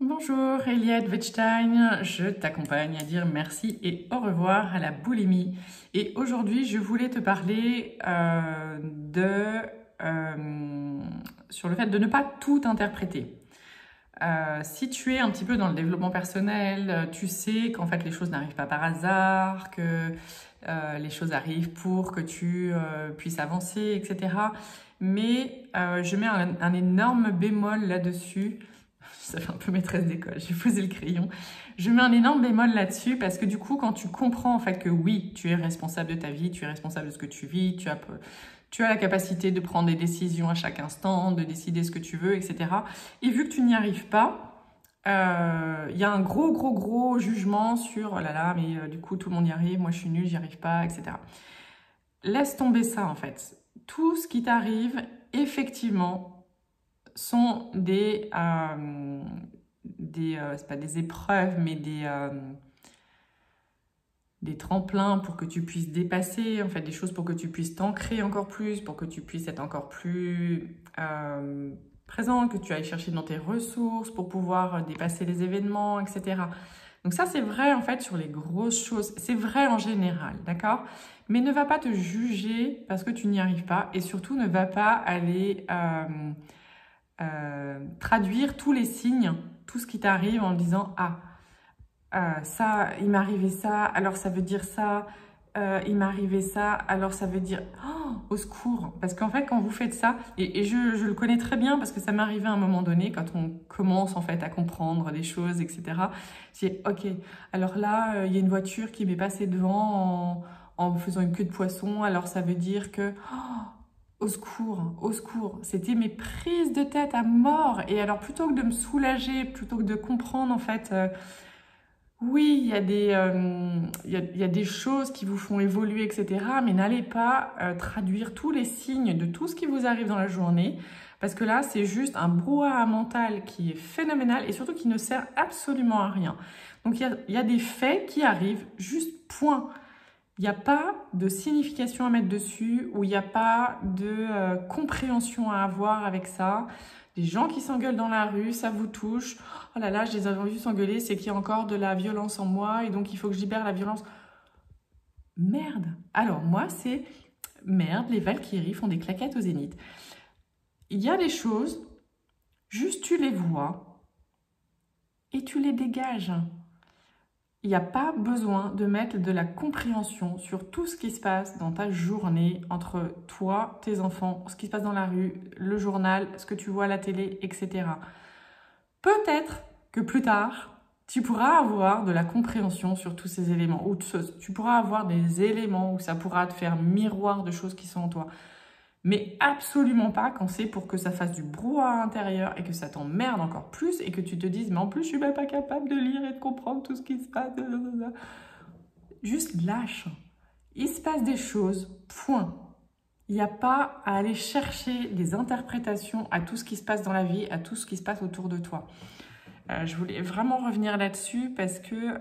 Bonjour, Eliette Wettstein, je t'accompagne à dire merci et au revoir à la boulimie. Et aujourd'hui, je voulais te parler sur le fait de ne pas tout interpréter. Si tu es un petit peu dans le développement personnel, tu sais qu'en fait les choses n'arrivent pas par hasard, que les choses arrivent pour que tu puisses avancer, etc. Mais je mets un énorme bémol là-dessus. Ça fait un peu maîtresse d'école, j'ai posé le crayon. Je mets un énorme bémol là-dessus parce que du coup, quand tu comprends en fait que oui, tu es responsable de ta vie, tu es responsable de ce que tu vis, tu as la capacité de prendre des décisions à chaque instant, de décider ce que tu veux, etc. Et vu que tu n'y arrives pas, il y a un gros jugement sur oh là là, mais du coup, tout le monde y arrive, moi je suis nulle, j'y arrive pas, etc. Laisse tomber ça en fait. Tout ce qui t'arrive, effectivement, sont c'est pas des épreuves, mais des tremplins pour que tu puisses dépasser, en fait, des choses pour que tu puisses t'ancrer encore plus, pour que tu puisses être encore plus présent, que tu ailles chercher dans tes ressources pour pouvoir dépasser les événements, etc. Donc ça, c'est vrai, en fait, sur les grosses choses. C'est vrai en général, d'accord? Mais ne va pas te juger parce que tu n'y arrives pas et surtout ne va pas aller traduire tous les signes, tout ce qui t'arrive en disant « Ah, ça, il m'est arrivé ça, alors ça veut dire ça, il m'est arrivé ça, alors ça veut dire oh, au secours !» Parce qu'en fait, quand vous faites ça, et je le connais très bien parce que ça m'est arrivé à un moment donné, quand on commence en fait à comprendre les choses, etc. C'est « Ok, alors là, il y a une voiture qui m'est passée devant en faisant une queue de poisson, alors ça veut dire que… Oh, au secours, au secours. C'était mes prises de tête à mort. Et alors, plutôt que de me soulager, plutôt que de comprendre, en fait, oui, il y a des choses qui vous font évoluer, etc. Mais n'allez pas traduire tous les signes de tout ce qui vous arrive dans la journée. Parce que là, c'est juste un brouhaha mental qui est phénoménal et surtout qui ne sert absolument à rien. Donc, il y a des faits qui arrivent, juste point. Il n'y a pas de signification à mettre dessus ou il n'y a pas de compréhension à avoir avec ça. Les gens qui s'engueulent dans la rue, ça vous touche. Oh là là, je les ai vus s'engueuler, c'est qu'il y a encore de la violence en moi et donc il faut que je libère la violence. Merde. Alors moi, c'est merde, les Valkyries font des claquettes au zénith. Il y a des choses, juste tu les vois et tu les dégages. Il n'y a pas besoin de mettre de la compréhension sur tout ce qui se passe dans ta journée entre toi, tes enfants, ce qui se passe dans la rue, le journal, ce que tu vois à la télé, etc. Peut-être que plus tard, tu pourras avoir de la compréhension sur tous ces éléments, ou tu pourras avoir des éléments où ça pourra te faire miroir de choses qui sont en toi. Mais absolument pas quand c'est pour que ça fasse du brouhaha intérieur et que ça t'emmerde encore plus et que tu te dises « Mais en plus, je suis même pas capable de lire et de comprendre tout ce qui se passe. » Juste lâche. Il se passe des choses, point. Il n'y a pas à aller chercher des interprétations à tout ce qui se passe dans la vie, à tout ce qui se passe autour de toi. Je voulais vraiment revenir là-dessus parce que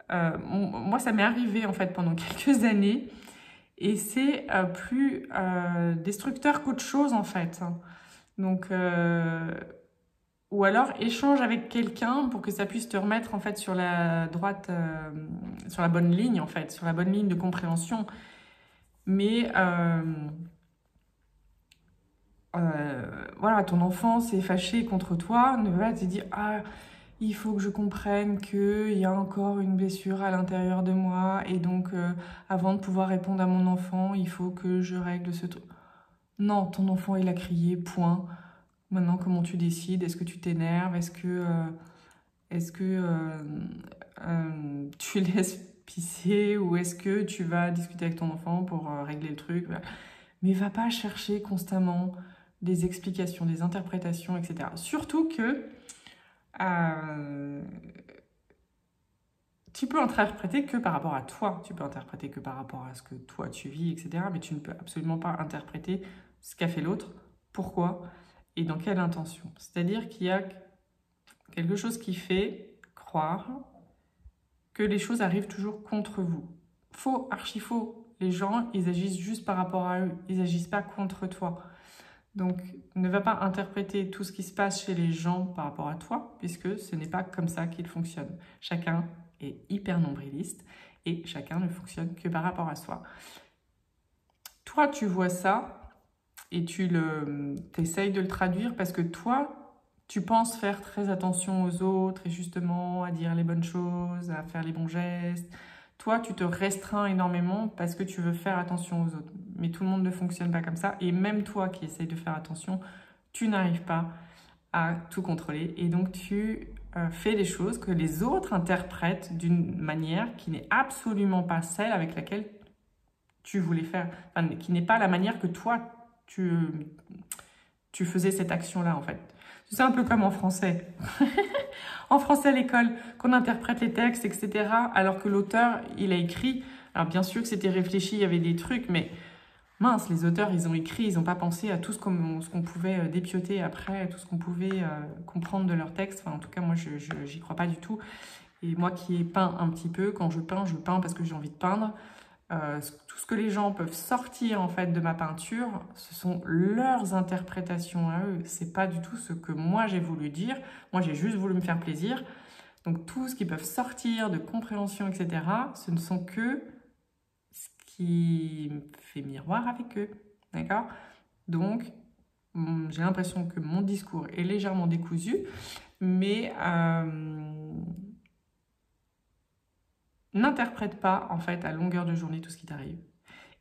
moi, ça m'est arrivé en fait pendant quelques années. Et c'est plus destructeur qu'autre chose en fait. Donc, ou alors échange avec quelqu'un pour que ça puisse te remettre en fait sur la droite, sur la bonne ligne en fait, sur la bonne ligne de compréhension. Mais voilà, ton enfant s'est fâché contre toi, ne va pas te dire ah il faut que je comprenne qu'il y a encore une blessure à l'intérieur de moi et donc avant de pouvoir répondre à mon enfant, il faut que je règle ce truc. Non, ton enfant il a crié, point. Maintenant, comment tu décides? Est-ce que tu t'énerves? Est-ce que tu laisses pisser ou est-ce que tu vas discuter avec ton enfant pour régler le truc? Voilà. Mais va pas chercher constamment des explications, des interprétations, etc. Surtout que tu peux interpréter que par rapport à toi, tu peux interpréter que par rapport à ce que toi tu vis, etc. Mais tu ne peux absolument pas interpréter ce qu'a fait l'autre, pourquoi et dans quelle intention. C'est-à-dire qu'il y a quelque chose qui fait croire que les choses arrivent toujours contre vous. Faux, archi faux. Les gens, ils agissent juste par rapport à eux, ils n'agissent pas contre toi. Donc, ne va pas interpréter tout ce qui se passe chez les gens par rapport à toi, puisque ce n'est pas comme ça qu'ils fonctionnent. Chacun est hyper nombriliste et chacun ne fonctionne que par rapport à soi. Toi, tu vois ça et tu essayes de le traduire parce que toi, tu penses faire très attention aux autres et justement à dire les bonnes choses, à faire les bons gestes. Toi, tu te restreins énormément parce que tu veux faire attention aux autres. Mais tout le monde ne fonctionne pas comme ça. Et même toi qui essayes de faire attention, tu n'arrives pas à tout contrôler. Et donc, tu fais des choses que les autres interprètent d'une manière qui n'est absolument pas celle avec laquelle tu voulais faire. Enfin, qui n'est pas la manière que toi, tu faisais cette action-là, en fait. C'est un peu comme en français. En français à l'école, qu'on interprète les textes, etc. Alors que l'auteur, il a écrit. Alors bien sûr que c'était réfléchi, il y avait des trucs, mais mince, les auteurs, ils ont écrit, ils n'ont pas pensé à tout ce qu'on pouvait dépioter après, tout ce qu'on pouvait comprendre de leur texte. Enfin, en tout cas, moi, j'y crois pas du tout. Et moi qui ai peint un petit peu, quand je peins parce que j'ai envie de peindre. Tout ce que les gens peuvent sortir en fait de ma peinture, ce sont leurs interprétations à eux. C'est pas du tout ce que moi j'ai voulu dire. Moi j'ai juste voulu me faire plaisir. Donc tout ce qu'ils peuvent sortir de compréhension, etc., ce ne sont que ce qui fait miroir avec eux. D'accord? Donc j'ai l'impression que mon discours est légèrement décousu, mais n'interprète pas, en fait, à longueur de journée tout ce qui t'arrive.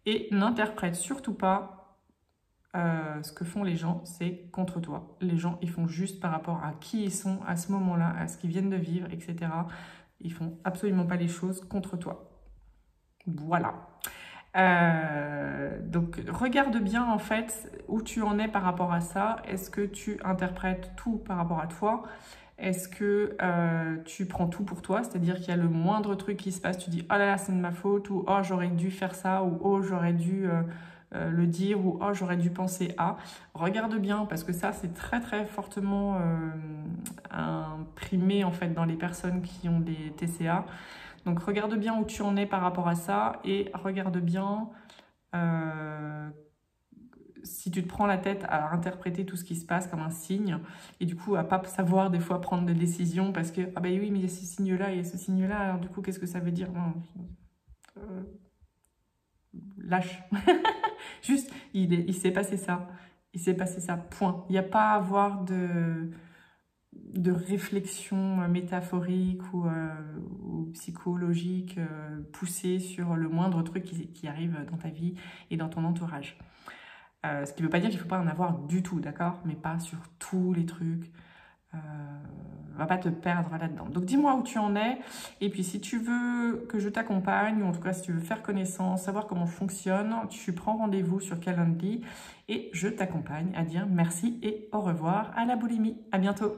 Et n'interprète surtout pas ce que font les gens, c'est contre toi. Les gens, ils font juste par rapport à qui ils sont à ce moment-là, à ce qu'ils viennent de vivre, etc. Ils font absolument pas les choses contre toi. Voilà. Donc, regarde bien, en fait, où tu en es par rapport à ça. Est-ce que tu interprètes tout par rapport à toi ? Est-ce que tu prends tout pour toi? C'est-à-dire qu'il y a le moindre truc qui se passe, tu dis « Oh là là, c'est de ma faute » ou « Oh, j'aurais dû faire ça » ou « Oh, j'aurais dû le dire » ou « Oh, j'aurais dû penser à ». Regarde bien parce que ça, c'est très très fortement imprimé en fait dans les personnes qui ont des TCA. Donc, regarde bien où tu en es par rapport à ça et regarde bien si tu te prends la tête à interpréter tout ce qui se passe comme un signe et du coup à pas savoir des fois prendre des décisions parce que ah ben oui mais il y a ce signe là, il y a ce signe là, alors du coup qu'est-ce que ça veut dire? Non, lâche. Juste il s'est passé ça, point. Il n'y a pas à avoir de réflexion métaphorique ou psychologique poussée sur le moindre truc qui arrive dans ta vie et dans ton entourage. Ce qui ne veut pas dire qu'il ne faut pas en avoir du tout, d'accord? Mais pas sur tous les trucs. Va pas te perdre là-dedans. Donc dis-moi où tu en es. Et puis si tu veux que je t'accompagne, ou en tout cas si tu veux faire connaissance, savoir comment fonctionne, tu prends rendez-vous sur Calendly et je t'accompagne à dire merci et au revoir à la boulimie. À bientôt.